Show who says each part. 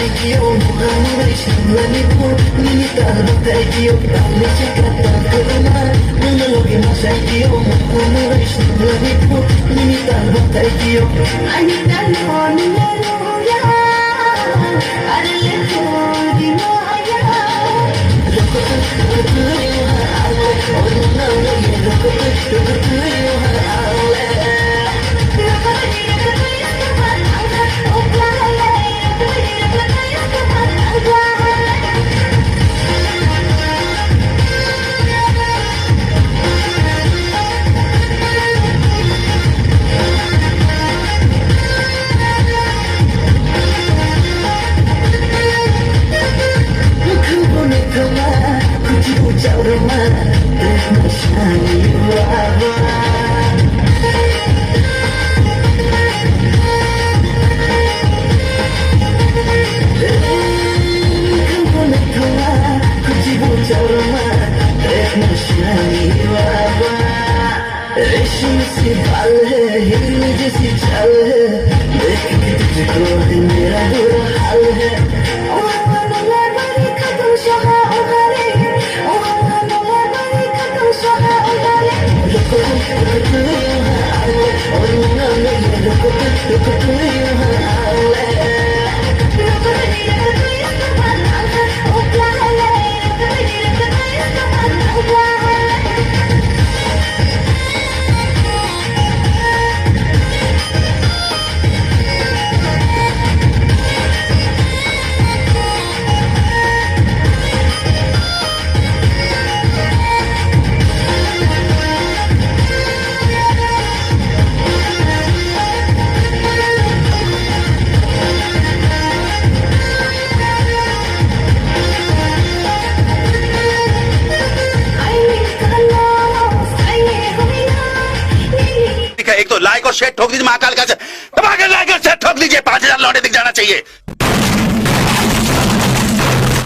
Speaker 1: Tayo, mukhang isang ko Ninital ba tayo, tali siya katakarama Nanalogi masayo, mukhang isang ko Ninital ba tayo Anitan mo, nilaluya Arale ko, di maya Loko ko, tutuyo haale Ono na ngayon, loko ko, tutuyo haale Loko ko, di na katulis ka man Ang kaoklale रेशम सी बाल है हिरन जैसी चाल है देख के तुझको है मेरा बुरा हाल है
Speaker 2: एक तो लाइक और शेयर ठोक दीजिए महाकाल का, दबाकर लाइक और शेयर ठोक दीजिए, 5,000 लौटे दिख जाना चाहिए।